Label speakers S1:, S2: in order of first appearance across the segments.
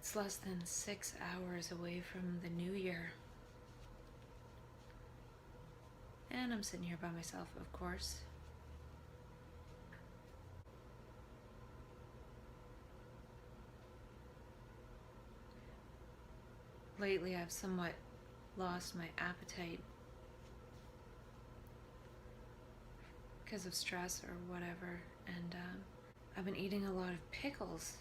S1: It's less than 6 hours away from the new year. And I'm sitting here by myself, of course. Lately, I've somewhat lost my appetite because of stress or whatever, and I've been eating a lot of pickles.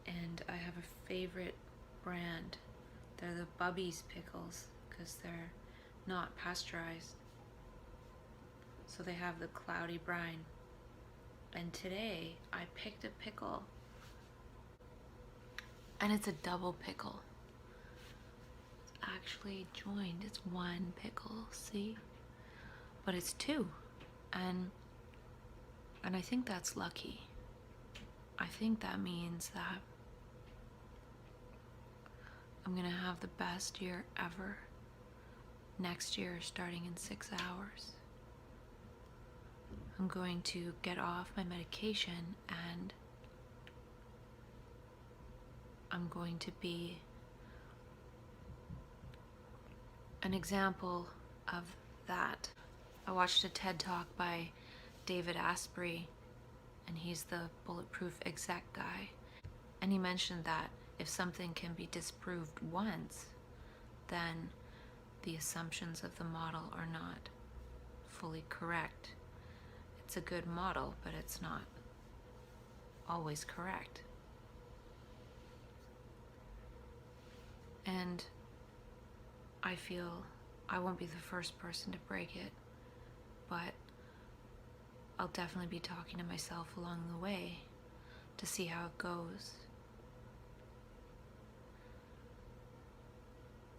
S1: And I have a favorite brand. They're the Bubby's pickles because they're not pasteurized. So they have the cloudy brine. And today I picked a pickle. And it's a double pickle. It's actually joined. It's one pickle, see? But it's two. And I think that's lucky. I think that means that I'm gonna have the best year ever next year, starting in 6 hours. I'm going to get off my medication and I'm going to be an example of that. I watched a TED Talk by David Asprey, and he's the bulletproof exec guy. And he mentioned that if something can be disproved once, then the assumptions of the model are not fully correct. It's a good model, but it's not always correct. And I feel I won't be the first person to break it, but I'll definitely be talking to myself along the way to see how it goes.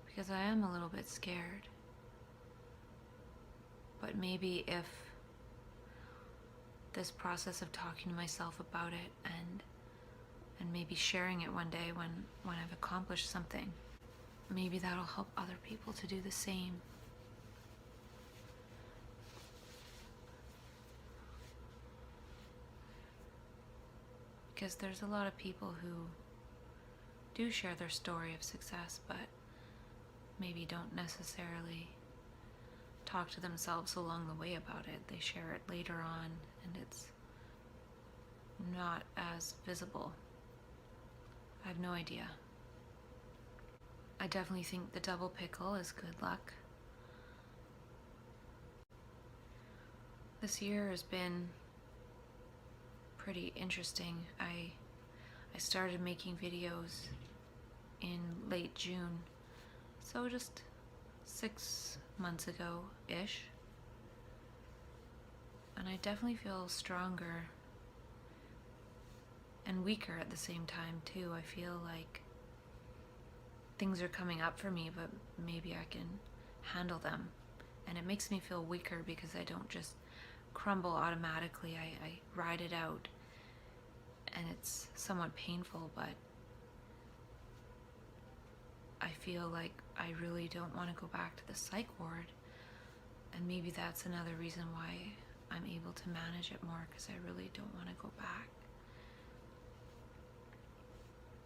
S1: Because I am a little bit scared. But maybe if this process of talking to myself about it and maybe sharing it one day when I've accomplished something, maybe that'll help other people to do the same. Because there's a lot of people who do share their story of success, but maybe don't necessarily talk to themselves along the way about it. They share it later on, and it's not as visible. I have no idea. I definitely think the double pickle is good luck. This year has been pretty interesting. I started making videos in late June, so just 6 months ago-ish. And I definitely feel stronger and weaker at the same time too. I feel like things are coming up for me, but maybe I can handle them. And it makes me feel weaker because I don't just crumble automatically. I ride it out, and it's somewhat painful, but I feel like I really don't want to go back to the psych ward, and maybe that's another reason why I'm able to manage it more, because I really don't want to go back.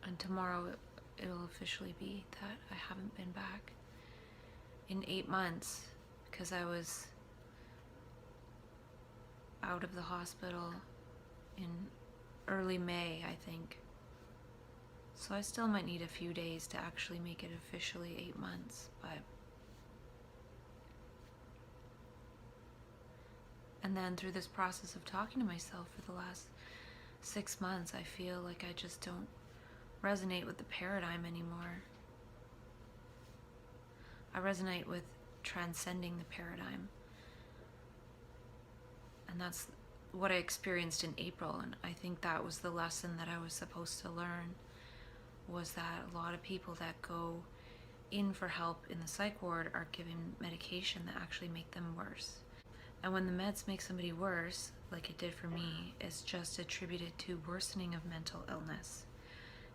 S1: And tomorrow it'll officially be that I haven't been back in 8 months, because I was out of the hospital in early May, I think. So I still might need a few days to actually make it officially 8 months, but... And then through this process of talking to myself for the last 6 months, I feel like I just don't resonate with the paradigm anymore. I resonate with transcending the paradigm. And that's what I experienced in April, and I think that was the lesson that I was supposed to learn, was that a lot of people that go in for help in the psych ward are given medication that actually make them worse. And when the meds make somebody worse, like it did for me, it's just attributed to worsening of mental illness.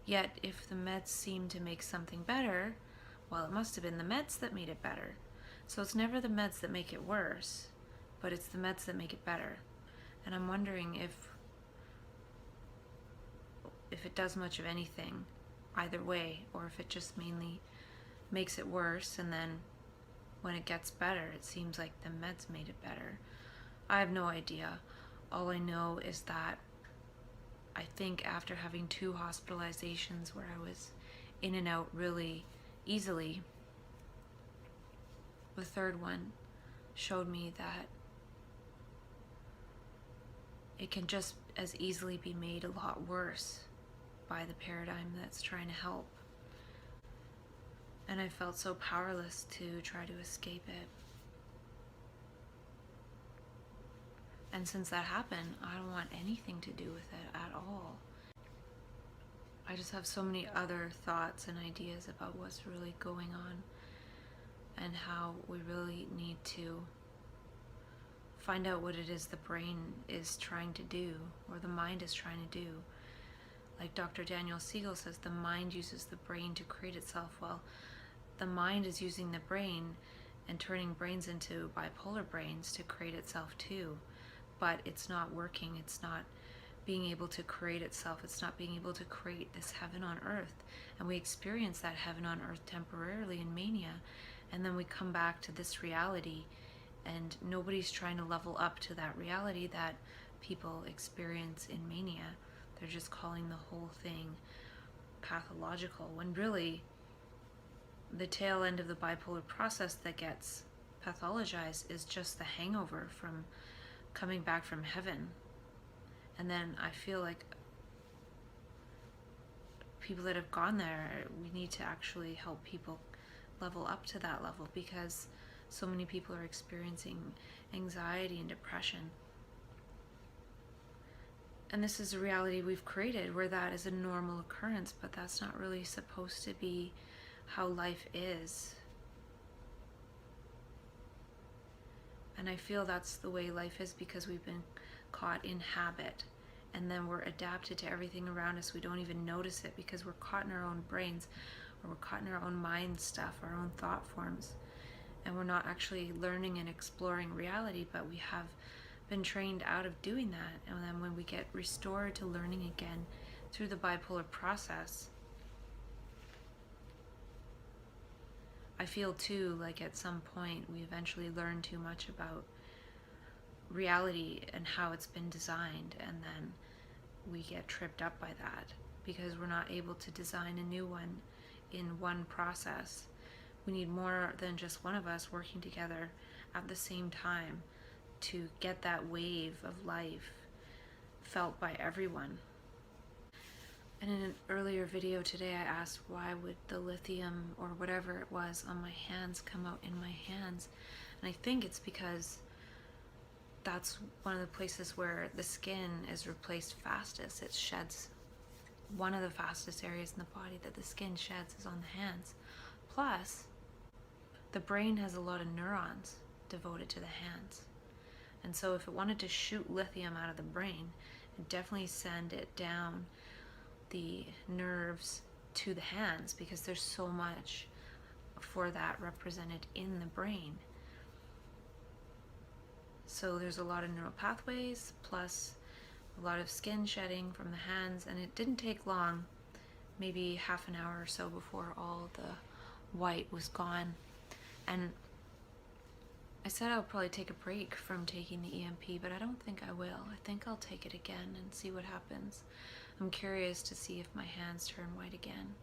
S1: Yet, if the meds seem to make something better, well, it must have been the meds that made it better. So it's never the meds that make it worse, but it's the meds that make it better. And I'm wondering if it does much of anything either way, or if it just mainly makes it worse, and then when it gets better, it seems like the meds made it better. I have no idea. All I know is that I think after having 2 hospitalizations where I was in and out really easily, the third one showed me that it can just as easily be made a lot worse by the paradigm that's trying to help. And I felt so powerless to try to escape it. And since that happened, I don't want anything to do with it at all. I just have so many other thoughts and ideas about what's really going on and how we really need to find out what it is the brain is trying to do, or the mind is trying to do. Like Dr. Daniel Siegel says, the mind uses the brain to create itself. Well, the mind is using the brain and turning brains into bipolar brains to create itself too. But it's not working. It's not being able to create itself. It's not being able to create this heaven on earth. And we experience that heaven on earth temporarily in mania. And then we come back to this reality, and nobody's trying to level up to that reality that people experience in mania. They're just calling the whole thing pathological, when really the tail end of the bipolar process that gets pathologized is just the hangover from coming back from heaven. And then I feel like people that have gone there, we need to actually help people level up to that level, because so many people are experiencing anxiety and depression. And this is a reality we've created where that is a normal occurrence, but that's not really supposed to be how life is. And I feel that's the way life is because we've been caught in habit, and then we're adapted to everything around us. We don't even notice it because we're caught in our own brains, or we're caught in our own mind stuff, our own thought forms. And we're not actually learning and exploring reality, but we have been trained out of doing that. And then when we get restored to learning again through the bipolar process, I feel too like at some point we eventually learn too much about reality and how it's been designed, and then we get tripped up by that because we're not able to design a new one in one process. We need more than just one of us working together at the same time to get that wave of life felt by everyone. And in an earlier video today, I asked why would the lithium or whatever it was on my hands come out in my hands. And I think it's because that's one of the places where the skin is replaced fastest. It sheds. One of the fastest areas in the body that the skin sheds is on the hands. Plus, the brain has a lot of neurons devoted to the hands. And so if it wanted to shoot lithium out of the brain, it'd definitely send it down the nerves to the hands, because there's so much for that represented in the brain. So there's a lot of neural pathways, plus a lot of skin shedding from the hands, and it didn't take long, maybe half an hour or so, before all the white was gone. And I said I'll probably take a break from taking the EMP, but I don't think I will. I think I'll take it again and see what happens. I'm curious to see if my hands turn white again.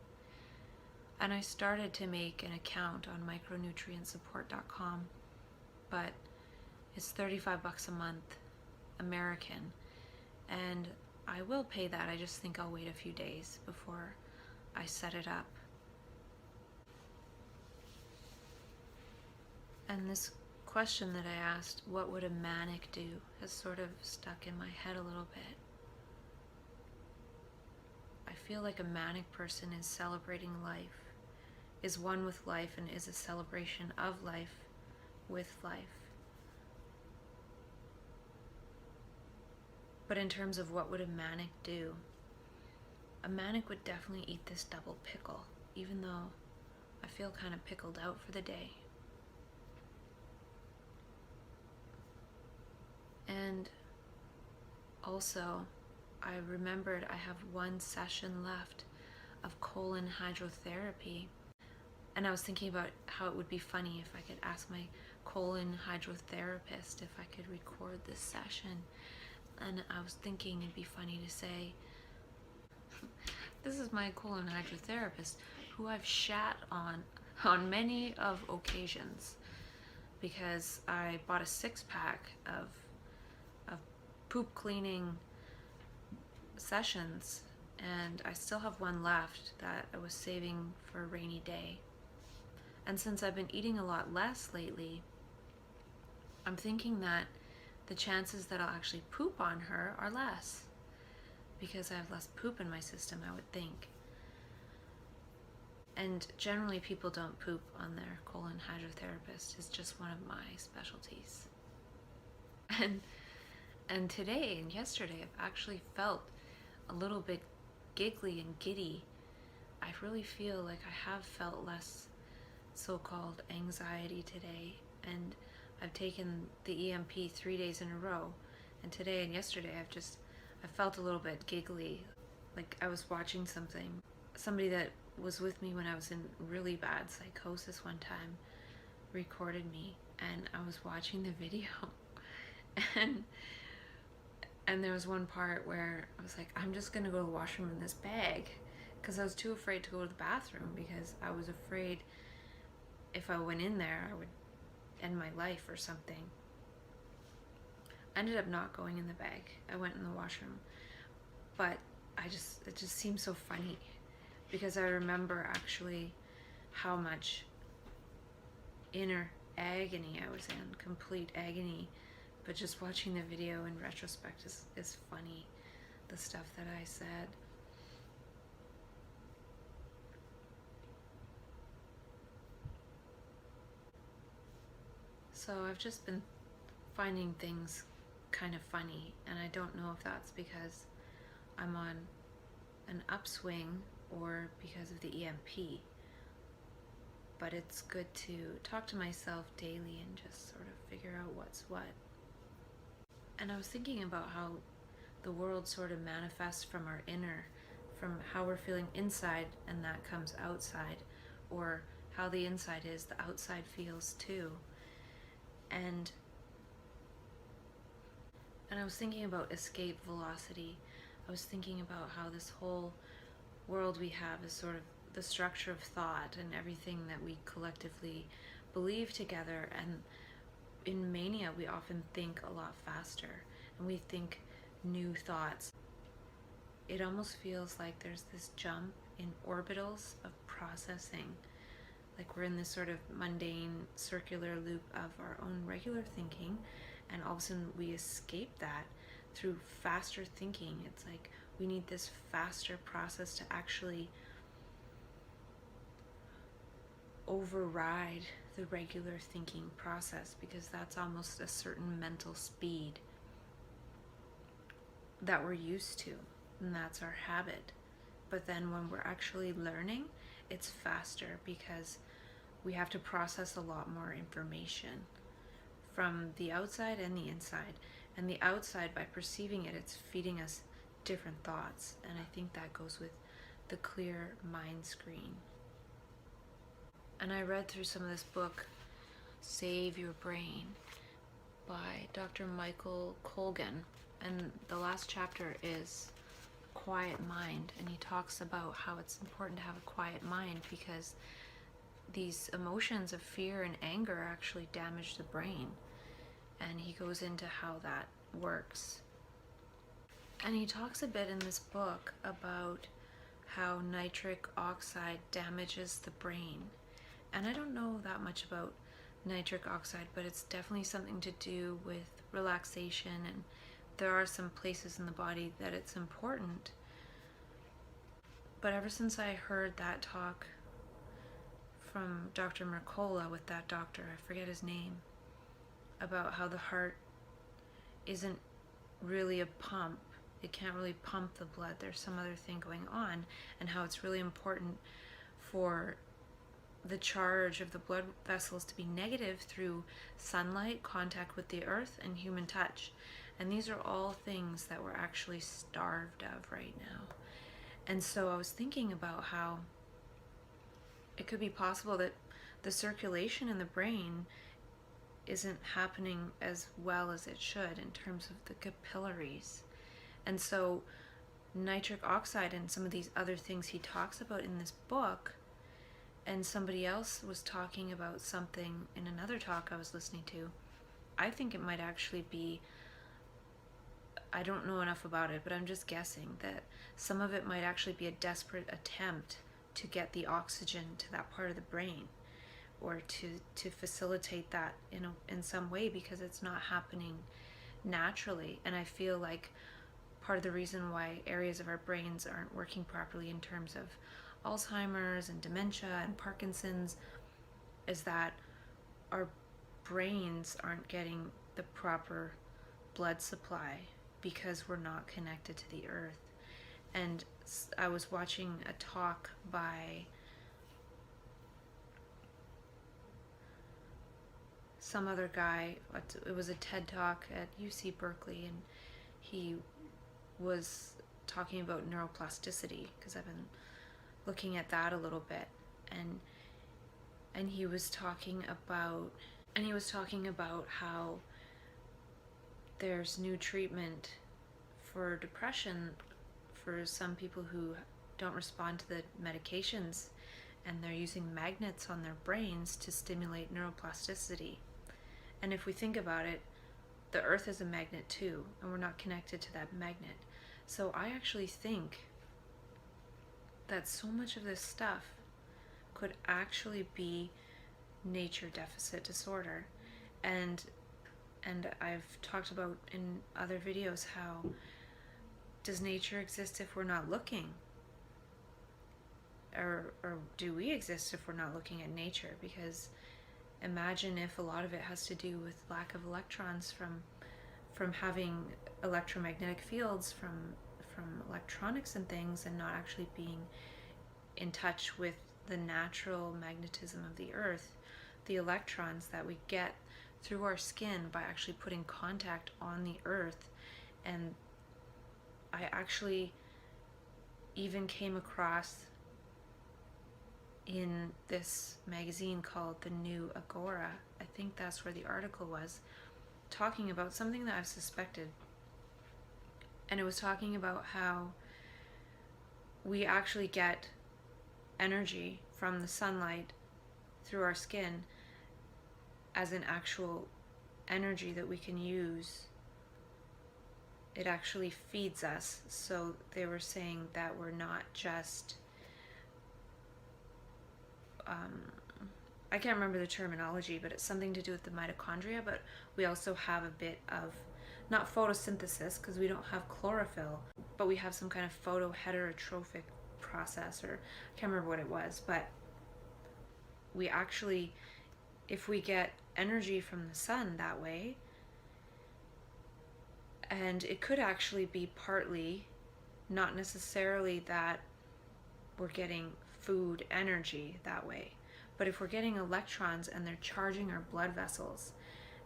S1: And I started to make an account on micronutrientsupport.com, but it's $35 a month, American, and I will pay that. I just think I'll wait a few days before I set it up. And this question that I asked, what would a manic do, has sort of stuck in my head a little bit. I feel like a manic person is celebrating life, is one with life, and is a celebration of life with life. But in terms of what would a manic do, a manic would definitely eat this double pickle, even though I feel kind of pickled out for the day. And also, I remembered I have one session left of colon hydrotherapy. And I was thinking about how it would be funny if I could ask my colon hydrotherapist if I could record this session. And I was thinking it'd be funny to say, this is my colon hydrotherapist who I've shat on many of occasions, because I bought a 6-pack of poop cleaning sessions, and I still have one left that I was saving for a rainy day. And since I've been eating a lot less lately, I'm thinking that the chances that I'll actually poop on her are less, because I have less poop in my system, I would think. And generally people don't poop on their colon hydrotherapist. It's just one of my specialties. And today and yesterday I've actually felt a little bit giggly and giddy. I really feel like I have felt less so-called anxiety today, and I've taken the EMP 3 days in a row, and today and yesterday I felt a little bit giggly, like I was watching something. Somebody that was with me when I was in really bad psychosis one time recorded me, and I was watching the video and there was one part where I was like, I'm just gonna go to the washroom in this bag, because I was too afraid to go to the bathroom, because I was afraid if I went in there I would end my life or something. I ended up not going in the bag. I went in the washroom, but it just seemed so funny, because I remember actually how much inner agony I was in, complete agony. But just watching the video in retrospect is funny, the stuff that I said. So I've just been finding things kind of funny, and I don't know if that's because I'm on an upswing or because of the EMP. But it's good to talk to myself daily and just sort of figure out what's what. And I was thinking about how the world sort of manifests from our inner, from how we're feeling inside, and that comes outside, or how the inside is, the outside feels too. And I was thinking about escape velocity. I was thinking about how this whole world we have is sort of the structure of thought and everything that we collectively believe together. And in mania, we often think a lot faster, and we think new thoughts. It almost feels like there's this jump in orbitals of processing, like we're in this sort of mundane circular loop of our own regular thinking, and all of a sudden we escape that through faster thinking. It's like we need this faster process to actually override the regular thinking process, because that's almost a certain mental speed that we're used to, and that's our habit. But then when we're actually learning, it's faster, because we have to process a lot more information from the outside and the inside. And the outside, by perceiving it, it's feeding us different thoughts, and I think that goes with the clear mind screen. And I read through some of this book, Save Your Brain, by Dr. Michael Colgan, and the last chapter is Quiet Mind, and he talks about how it's important to have a quiet mind, because these emotions of fear and anger actually damage the brain, and he goes into how that works. And he talks a bit in this book about how nitric oxide damages the brain. And I don't know that much about nitric oxide, but it's definitely something to do with relaxation, and there are some places in the body that it's important. But ever since I heard that talk from Dr. Mercola with that doctor, I forget his name, about how the heart isn't really a pump, it can't really pump the blood, there's some other thing going on, and how it's really important for the charge of the blood vessels to be negative through sunlight, contact with the earth, and human touch. And these are all things that we're actually starved of right now. And so I was thinking about how it could be possible that the circulation in the brain isn't happening as well as it should in terms of the capillaries. And so nitric oxide and some of these other things he talks about in this book, and somebody else was talking about something in another talk I was listening to, I think it might actually be, I don't know enough about it, but I'm just guessing that some of it might actually be a desperate attempt to get the oxygen to that part of the brain, or to facilitate that in some way, because it's not happening naturally. And I feel like part of the reason why areas of our brains aren't working properly in terms of Alzheimer's and dementia and Parkinson's is that our brains aren't getting the proper blood supply because we're not connected to the earth. And I was watching a talk by some other guy. It was a TED talk at UC Berkeley, and he was talking about neuroplasticity, because I've been looking at that a little bit, and he was talking about how there's new treatment for depression for some people who don't respond to the medications, and they're using magnets on their brains to stimulate neuroplasticity. And if we think about it, the earth is a magnet too, and we're not connected to that magnet. So I actually think that so much of this stuff could actually be nature deficit disorder. And I've talked about in other videos how does nature exist if we're not looking? Or do we exist if we're not looking at nature? Because imagine if a lot of it has to do with lack of electrons from having electromagnetic fields from electronics and things, and not actually being in touch with the natural magnetism of the earth, the electrons that we get through our skin by actually putting contact on the earth. And I actually even came across in this magazine called The New Agora, I think that's where the article was, talking about something that I've suspected. And it was talking about how we actually get energy from the sunlight through our skin as an actual energy that we can use. It actually feeds us. So they were saying that we're not just I can't remember the terminology, but it's something to do with the mitochondria, but we also have a bit of, not photosynthesis, because we don't have chlorophyll, but we have some kind of photoheterotrophic process, or I can't remember what it was, but we actually, if we get energy from the sun that way, and it could actually be partly, not necessarily that we're getting food energy that way, but if we're getting electrons and they're charging our blood vessels,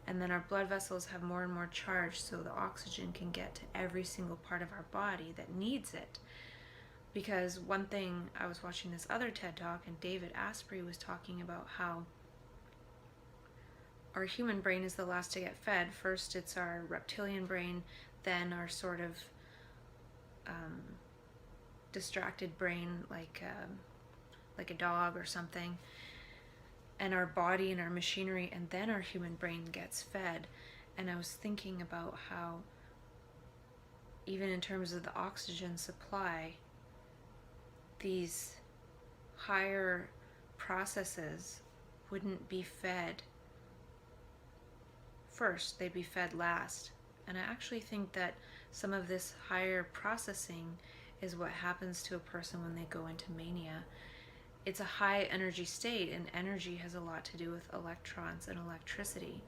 S1: and then our blood vessels have more and more charge so the oxygen can get to every single part of our body that needs it. Because one thing, I was watching this other TED talk, and David Asprey was talking about how our human brain is the last to get fed. First it's our reptilian brain, then our sort of distracted brain, like a dog or something, and our body and our machinery, and then our human brain gets fed. And I was thinking about how even in terms of the oxygen supply, these higher processes wouldn't be fed first, they'd be fed last. And I actually think that some of this higher processing is what happens to a person when they go into mania. It's a high energy state, and energy has a lot to do with electrons and electricity,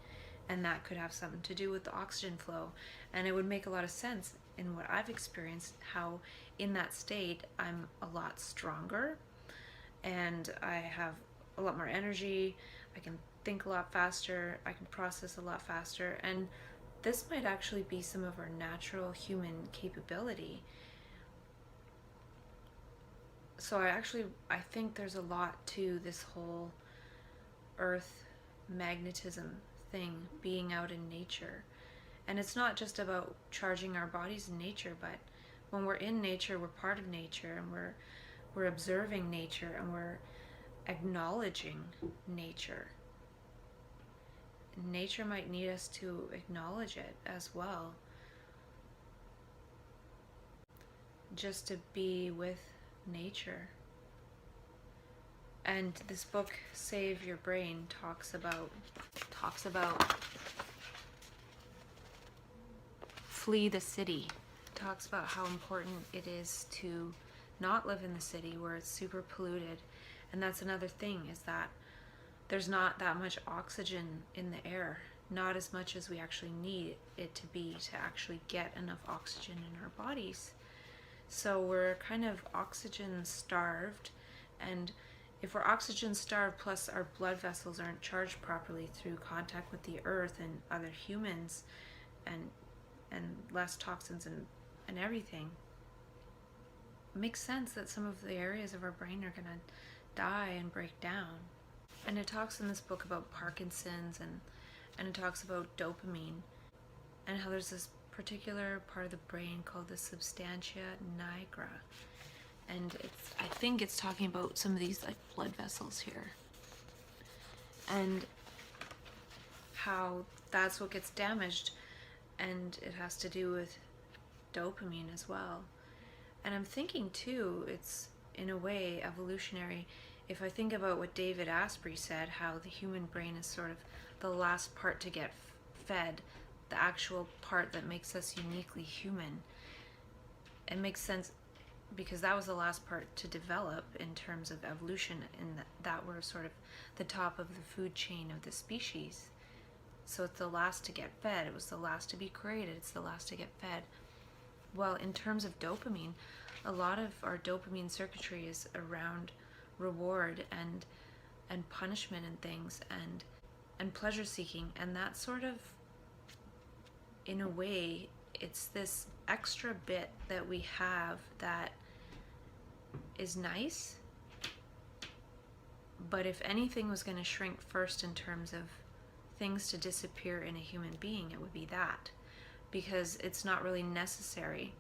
S1: and that could have something to do with the oxygen flow. And it would make a lot of sense in what I've experienced, how in that state I'm a lot stronger and I have a lot more energy, I can think a lot faster, I can process a lot faster, and this might actually be some of our natural human capability. So I think there's a lot to this whole earth magnetism thing, being out in nature. And it's not just about charging our bodies in nature, but when we're in nature, we're part of nature, and we're observing nature, and we're acknowledging nature. Nature might need us to acknowledge it as well. Just to be with nature. And this book, Save Your Brain, talks about flee the city. Talks about how important it is to not live in the city where it's super polluted. And that's another thing, is that there's not that much oxygen in the air, not as much as we actually need it to be to actually get enough oxygen in our bodies. So we're kind of oxygen starved, and if we're oxygen starved plus our blood vessels aren't charged properly through contact with the earth and other humans, and less toxins and everything, it makes sense that some of the areas of our brain are going to die and break down. And it talks in this book about Parkinson's, and it talks about dopamine, and how there's this particular part of the brain called the substantia nigra. And I think it's talking about some of these like blood vessels here, and how that's what gets damaged, and it has to do with dopamine as well. And I'm thinking too, it's in a way evolutionary. If I think about what David Asprey said, how the human brain is sort of the last part to get fed, the actual part that makes us uniquely human, it makes sense, because that was the last part to develop in terms of evolution, and that we're sort of the top of the food chain of the species. So it's the last to get fed. It was the last to be created. It's the last to get fed. Well, in terms of dopamine, a lot of our dopamine circuitry is around reward and punishment and things, and pleasure seeking, and that sort of, in a way, it's this extra bit that we have that is nice, but if anything was going to shrink first in terms of things to disappear in a human being, it would be that, because it's not really necessary.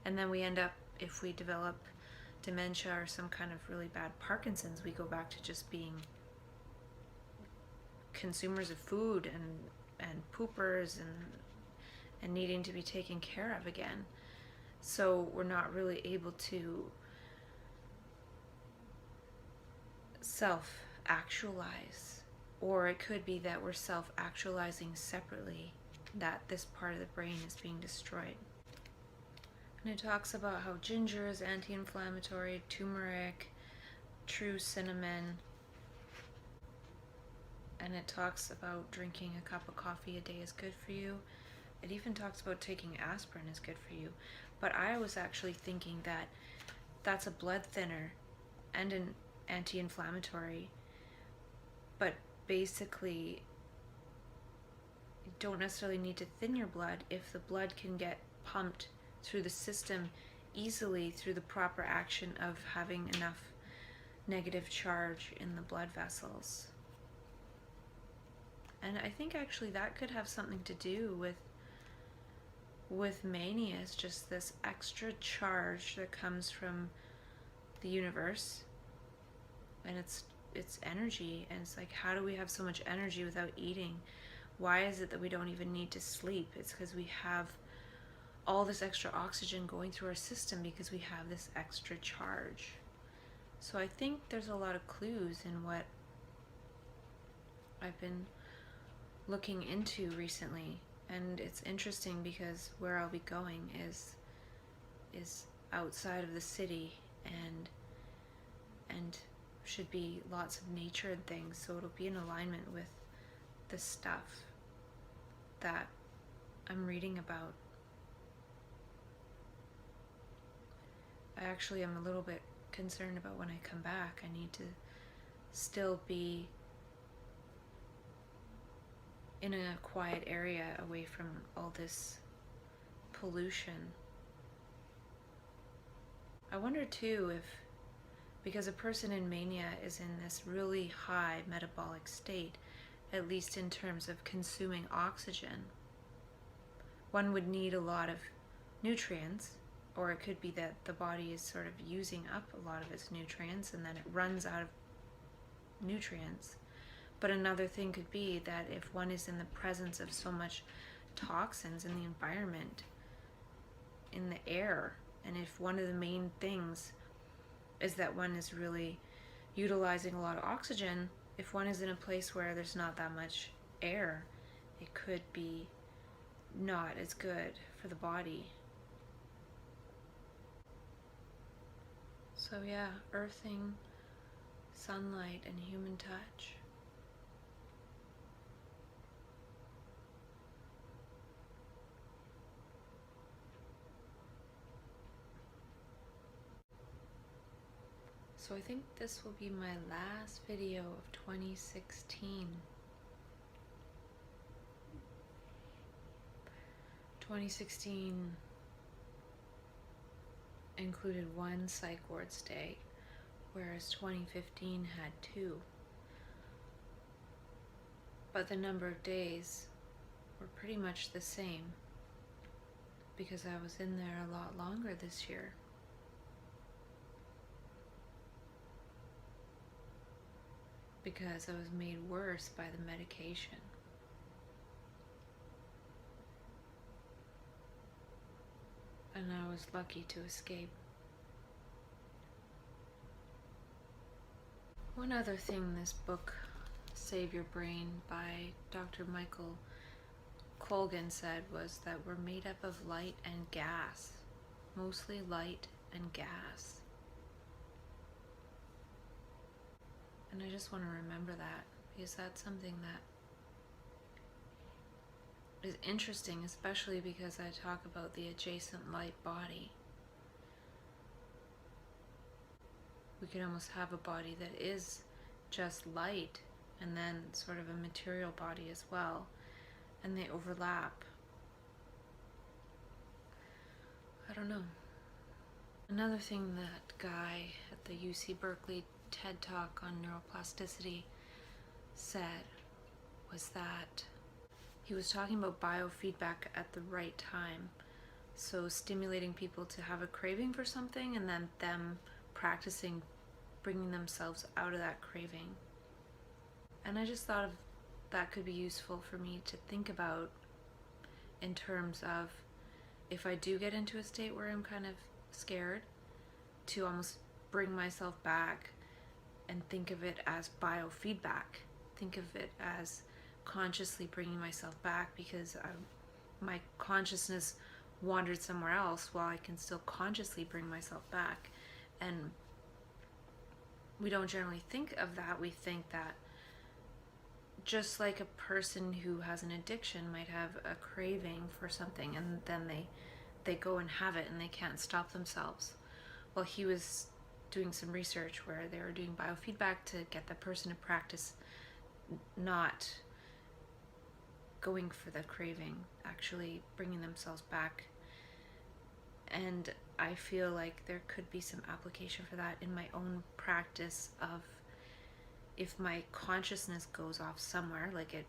S1: And then we end up, if we develop dementia or some kind of really bad Parkinson's, we go back to just being consumers of food and poopers and needing to be taken care of again. So we're not really able to self-actualize. Or it could be that we're self-actualizing separately, that this part of the brain is being destroyed. And it talks about how ginger is anti-inflammatory, turmeric, true cinnamon, and it talks about drinking a cup of coffee a day is good for you. It even talks about taking aspirin is good for you. But I was actually thinking that that's a blood thinner and an anti-inflammatory, but basically you don't necessarily need to thin your blood if the blood can get pumped through the system easily through the proper action of having enough negative charge in the blood vessels. And I think actually that could have something to do with mania, is just this extra charge that comes from the universe, and it's energy, and it's like, how do we have so much energy without eating? Why is it that we don't even need to sleep? It's because we have all this extra oxygen going through our system because we have this extra charge. So I think there's a lot of clues in what I've been looking into recently, and it's interesting because where I'll be going is outside of the city, and should be lots of nature and things, so it'll be in alignment with the stuff that I'm reading about. I actually am a little bit concerned about when I come back. I need to still be in a quiet area away from all this pollution. I wonder too if, because a person in mania is in this really high metabolic state, at least in terms of consuming oxygen, one would need a lot of nutrients, or it could be that the body is sort of using up a lot of its nutrients and then it runs out of nutrients. But another thing could be that if one is in the presence of so much toxins in the environment, in the air, and if one of the main things is that one is really utilizing a lot of oxygen, if one is in a place where there's not that much air, it could be not as good for the body. So yeah, earthing, sunlight, and human touch. So I think this will be my last video of 2016. 2016 included one psych ward stay, whereas 2015 had 2. But the number of days were pretty much the same because I was in there a lot longer this year. Because I was made worse by the medication. And I was lucky to escape. One other thing this book, Save Your Brain by Dr. Michael Colgan said was that we're made up of light and gas. Mostly light and gas. And I just want to remember that, because that's something that is interesting, especially because I talk about the adjacent light body. We could almost have a body that is just light and then sort of a material body as well, and they overlap. I don't know. Another thing that guy at the UC Berkeley TED Talk on neuroplasticity said was that he was talking about biofeedback at the right time. So stimulating people to have a craving for something and then them practicing bringing themselves out of that craving. And I just thought of that could be useful for me to think about in terms of if I do get into a state where I'm kind of scared, to almost bring myself back and think of it as biofeedback. Think of it as consciously bringing myself back, because my consciousness wandered somewhere else while I can still consciously bring myself back. And we don't generally think of that. We think that just like a person who has an addiction might have a craving for something and then they go and have it and they can't stop themselves. Well, he was doing some research where they were doing biofeedback to get the person to practice not going for the craving, actually bringing themselves back. And I feel like there could be some application for that in my own practice of if my consciousness goes off somewhere, like it,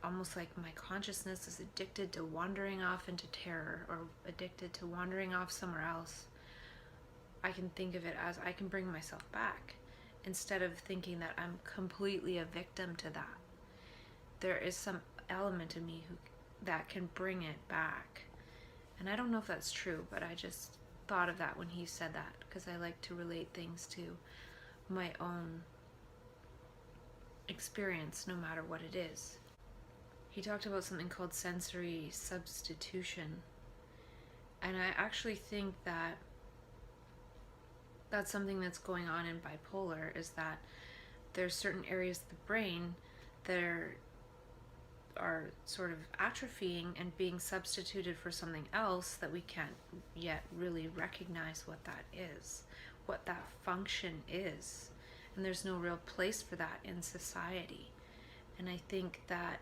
S1: almost like my consciousness is addicted to wandering off into terror or addicted to wandering off somewhere else, I can think of it as I can bring myself back instead of thinking that I'm completely a victim to that. There is some element in me that can bring it back. And I don't know if that's true, but I just thought of that when he said that, because I like to relate things to my own experience, no matter what it is. He talked about something called sensory substitution. And I actually think that that's something that's going on in bipolar, is that there's certain areas of the brain that are sort of atrophying and being substituted for something else that we can't yet really recognize what that is, what that function is. And there's no real place for that in society. And I think that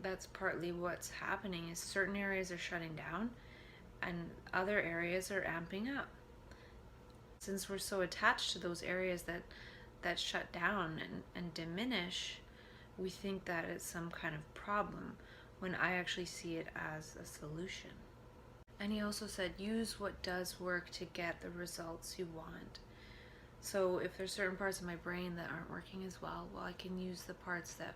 S1: that's partly what's happening, is certain areas are shutting down and other areas are amping up. Since we're so attached to those areas that shut down and diminish, we think that it's some kind of problem, when I actually see it as a solution. And he also said, use what does work to get the results you want. So if there's certain parts of my brain that aren't working as well, I can use the parts that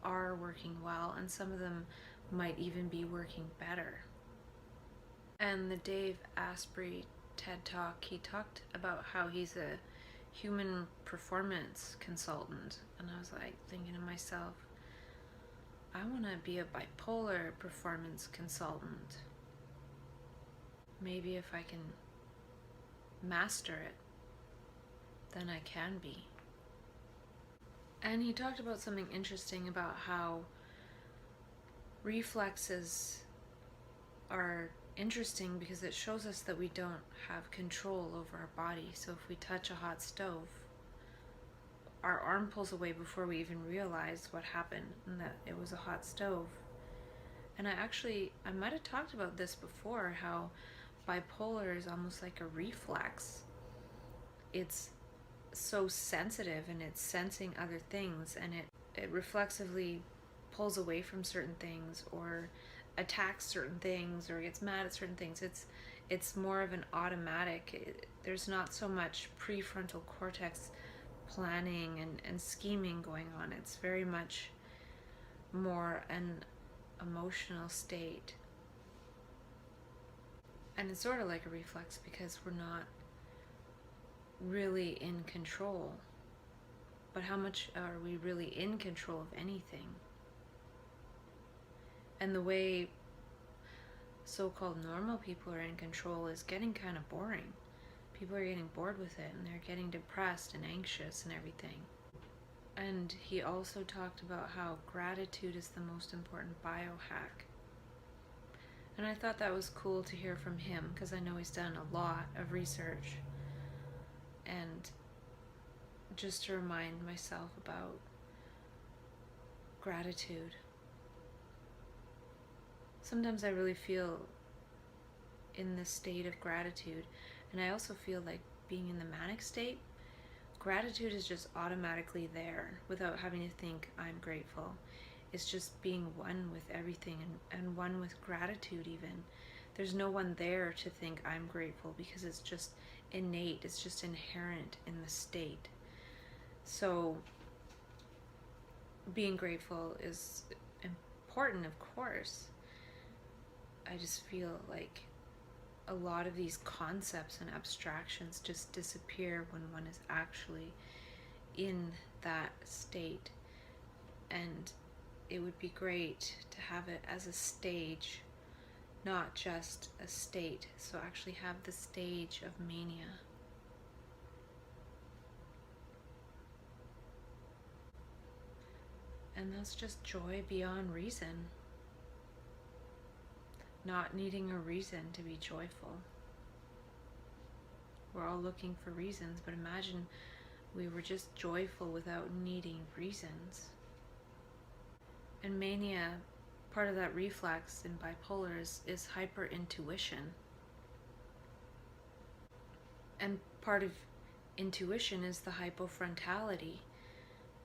S1: are working well, and some of them might even be working better. And the Dave Asprey TED Talk, he talked about how he's a human performance consultant, and I was like thinking to myself, I want to be a bipolar performance consultant. Maybe if I can master it, then I can be. And he talked about something interesting about how reflexes are interesting because it shows us that we don't have control over our body. So if we touch a hot stove, our arm pulls away before we even realize what happened and that it was a hot stove. And I might have talked about this before, how bipolar is almost like a reflex. It's so sensitive and it's sensing other things, and it reflexively pulls away from certain things or attacks certain things or gets mad at certain things. It's more of an automatic. There's not so much prefrontal cortex planning and scheming going on. It's very much more an emotional state. And it's sort of like a reflex because we're not really in control. But how much are we really in control of anything? And the way so-called normal people are in control is getting kind of boring. People are getting bored with it, and they're getting depressed and anxious and everything. And he also talked about how gratitude is the most important biohack. And I thought that was cool to hear from him, because I know he's done a lot of research. And just to remind myself about gratitude. Sometimes I really feel in this state of gratitude, and I also feel like being in the manic state, gratitude is just automatically there without having to think I'm grateful. It's just being one with everything, and one with gratitude even. There's no one there to think I'm grateful, because it's just innate, it's just inherent in the state. So being grateful is important, of course. I just feel like a lot of these concepts and abstractions just disappear when one is actually in that state. And it would be great to have it as a stage, not just a state. So actually have the stage of mania. And that's just joy beyond reason. Not needing a reason to be joyful. We're all looking for reasons, but imagine we were just joyful without needing reasons. And mania, part of that reflex in bipolar is hyper-intuition. And part of intuition is the hypofrontality,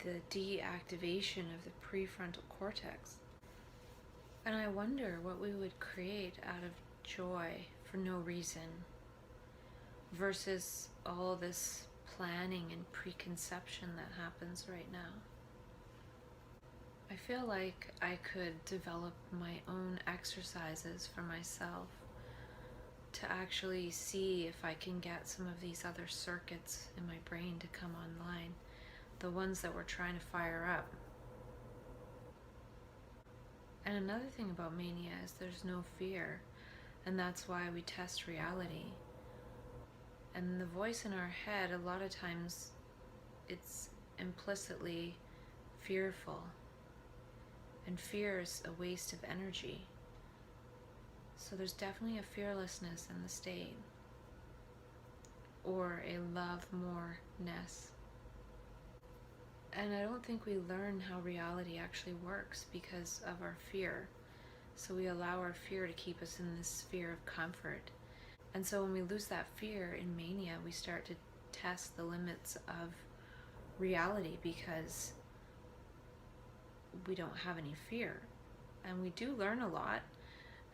S1: the deactivation of the prefrontal cortex. And I wonder what we would create out of joy for no reason versus all this planning and preconception that happens right now. I feel like I could develop my own exercises for myself to actually see if I can get some of these other circuits in my brain to come online, the ones that we're trying to fire up. And another thing about mania is there's no fear, and that's why we test reality. And the voice in our head, a lot of times, it's implicitly fearful. And fear is a waste of energy. So there's definitely a fearlessness in the state, or a love more-ness. And I don't think we learn how reality actually works because of our fear. So we allow our fear to keep us in this sphere of comfort. And so when we lose that fear in mania, we start to test the limits of reality because we don't have any fear. And we do learn a lot,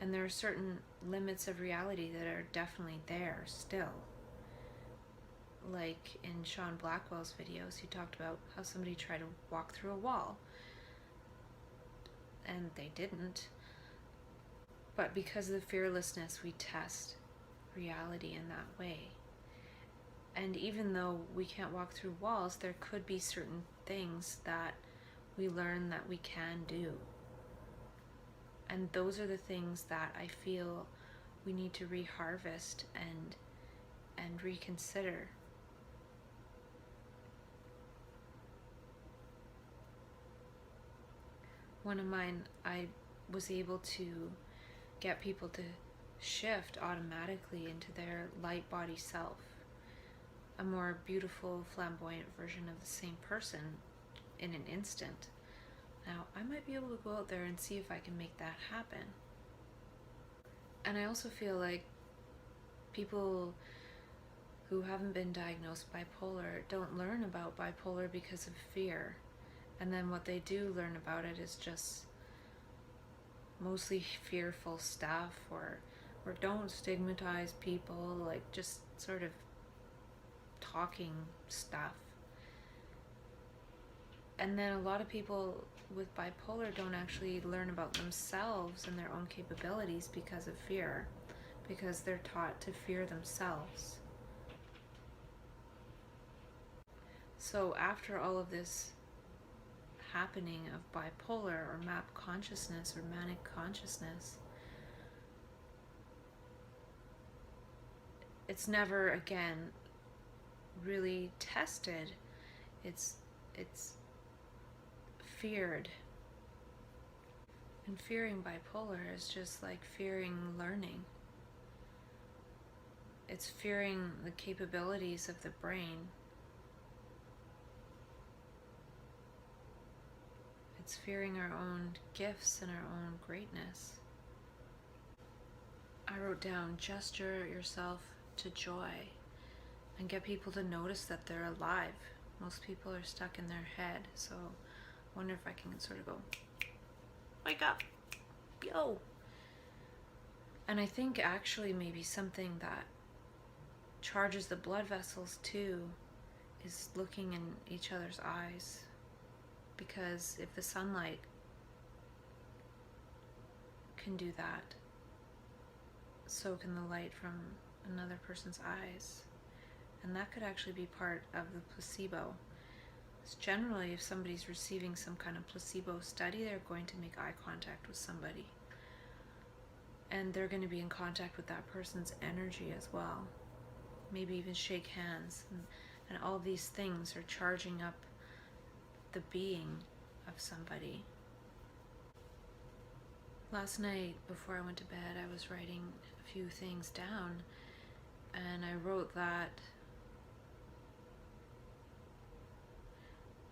S1: and there are certain limits of reality that are definitely there still. Like in Sean Blackwell's videos, he talked about how somebody tried to walk through a wall, and they didn't. But because of the fearlessness, we test reality in that way. And even though we can't walk through walls, there could be certain things that we learn that we can do. And those are the things that I feel we need to reharvest and reconsider. One of mine, I was able to get people to shift automatically into their light body self, a more beautiful, flamboyant version of the same person in an instant. Now, I might be able to go out there and see if I can make that happen. And I also feel like people who haven't been diagnosed bipolar don't learn about bipolar because of fear. And then what they do learn about it is just mostly fearful stuff, or don't stigmatize people, like just sort of talking stuff. And then a lot of people with bipolar don't actually learn about themselves and their own capabilities because of fear, because they're taught to fear themselves. So after all of this happening of bipolar or map consciousness or manic consciousness, it's never again really tested. It's feared. And fearing bipolar is just like fearing learning. It's fearing the capabilities of the brain. It's fearing our own gifts and our own greatness. I wrote down, gesture yourself to joy and get people to notice that they're alive. Most people are stuck in their head, so I wonder if I can sort of go, wake up, yo. And I think actually maybe something that charges the blood vessels too is looking in each other's eyes. Because if the sunlight can do that, so can the light from another person's eyes. And that could actually be part of the placebo. It's generally, if somebody's receiving some kind of placebo study, they're going to make eye contact with somebody. And they're going to be in contact with that person's energy as well. Maybe even shake hands. And all these things are charging up the being of somebody. Last night, before I went to bed, I was writing a few things down, and I wrote that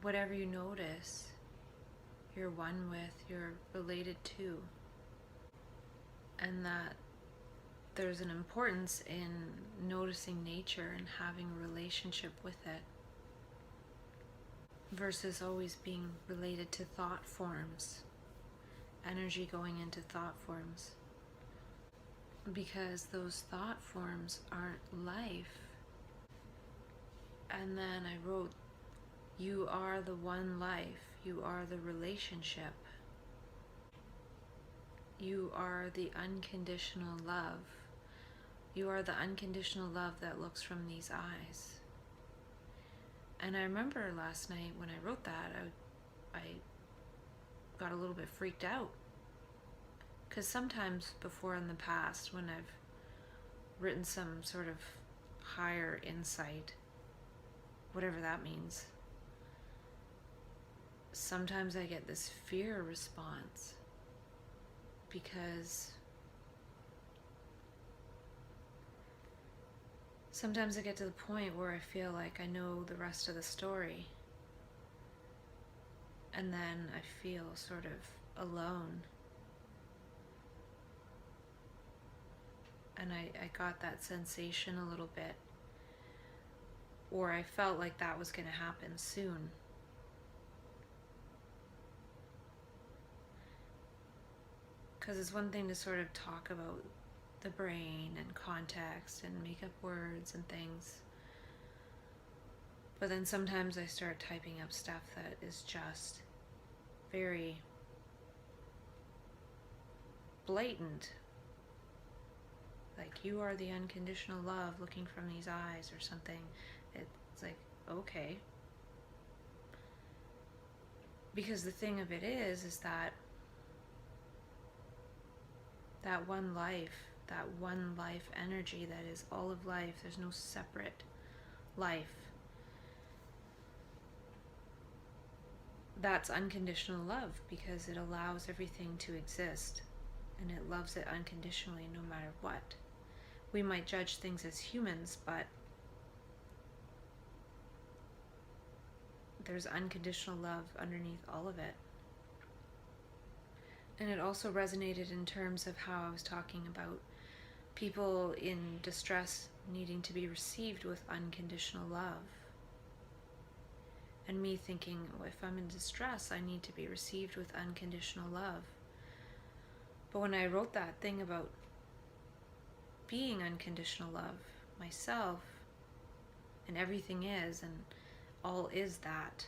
S1: whatever you notice, you're one with, you're related to, and that there's an importance in noticing nature and having a relationship with it, versus always being related to thought forms, energy going into thought forms, because those thought forms aren't life. And then I wrote, you are the one life, you are the relationship, you are the unconditional love, you are the unconditional love that looks from these eyes. And I remember last night when I wrote that, I got a little bit freaked out. Because sometimes before in the past, when I've written some sort of higher insight, whatever that means, sometimes I get this fear response. Because sometimes I get to the point where I feel like I know the rest of the story. and then I feel sort of alone. And I got that sensation a little bit, or I felt like that was going to happen soon. Because it's one thing to sort of talk about the brain and context and make up words and things, but then sometimes I start typing up stuff that is just very blatant. Like, you are the unconditional love looking from these eyes or something. It's like, okay. Because the thing of it is that one life energy that is all of life, there's no separate life. That's unconditional love, because it allows everything to exist and it loves it unconditionally no matter what. We might judge things as humans, but there's unconditional love underneath all of it. And it also resonated in terms of how I was talking about people in distress needing to be received with unconditional love. And me thinking, well, if I'm in distress, I need to be received with unconditional love. But when I wrote that thing about being unconditional love myself, and everything is, and all is that,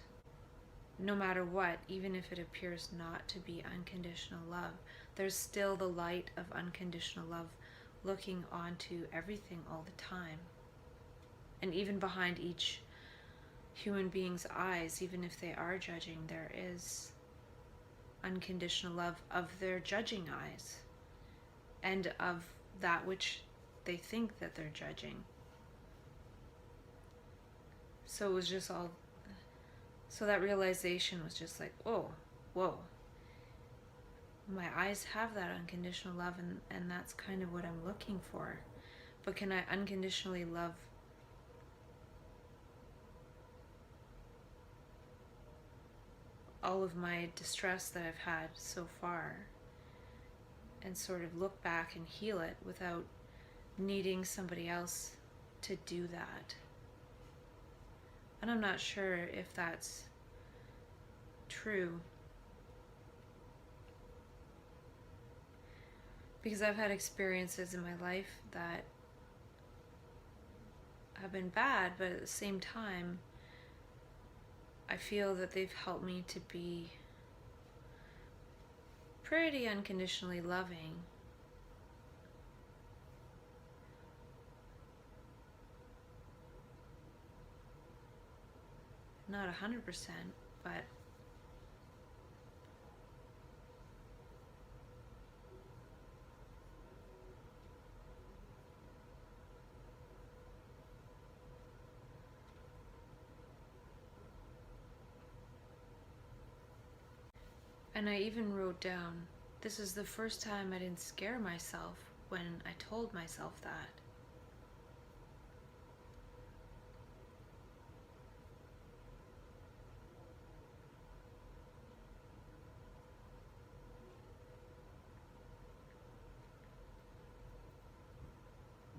S1: no matter what, even if it appears not to be unconditional love, there's still the light of unconditional love looking onto everything all the time. And even behind each human being's eyes, even if they are judging, there is unconditional love of their judging eyes and of that which they think that they're judging. So it was just all, so that realization was just like, oh, whoa. My eyes have that unconditional love, and that's kind of what I'm looking for. But can I unconditionally love all of my distress that I've had so far and sort of look back and heal it without needing somebody else to do that? And I'm not sure if that's true, because I've had experiences in my life that have been bad, but at the same time I feel that they've helped me to be pretty unconditionally loving. Not 100%, but and I even wrote down, this is the first time I didn't scare myself when I told myself that.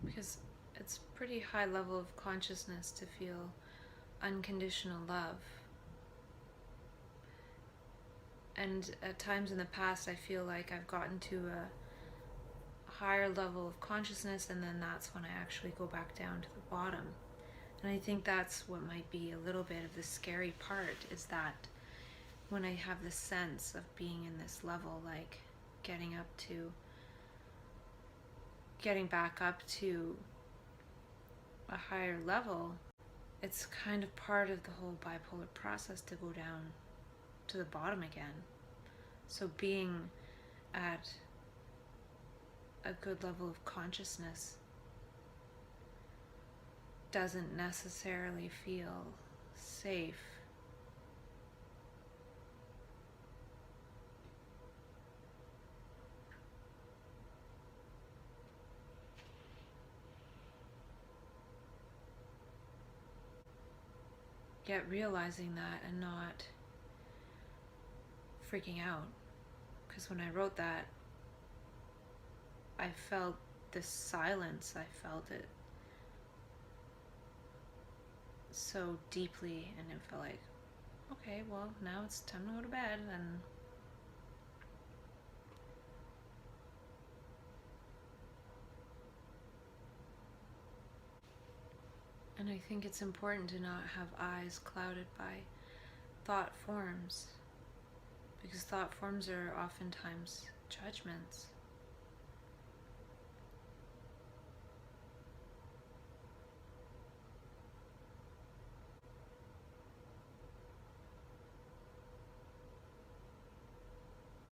S1: Because it's a pretty high level of consciousness to feel unconditional love. And at times in the past I feel like I've gotten to a higher level of consciousness, and then that's when I actually go back down to the bottom. And I think that's what might be a little bit of the scary part, is that when I have this sense of being in this level, like getting back up to a higher level, it's kind of part of the whole bipolar process to go down to the bottom again. So being at a good level of consciousness doesn't necessarily feel safe. Yet realizing that and not freaking out, because when I wrote that, I felt this silence. I felt it so deeply, and it felt like, okay, well, now it's time to go to bed. And I think it's important to not have eyes clouded by thought forms, because thought forms are oftentimes judgments.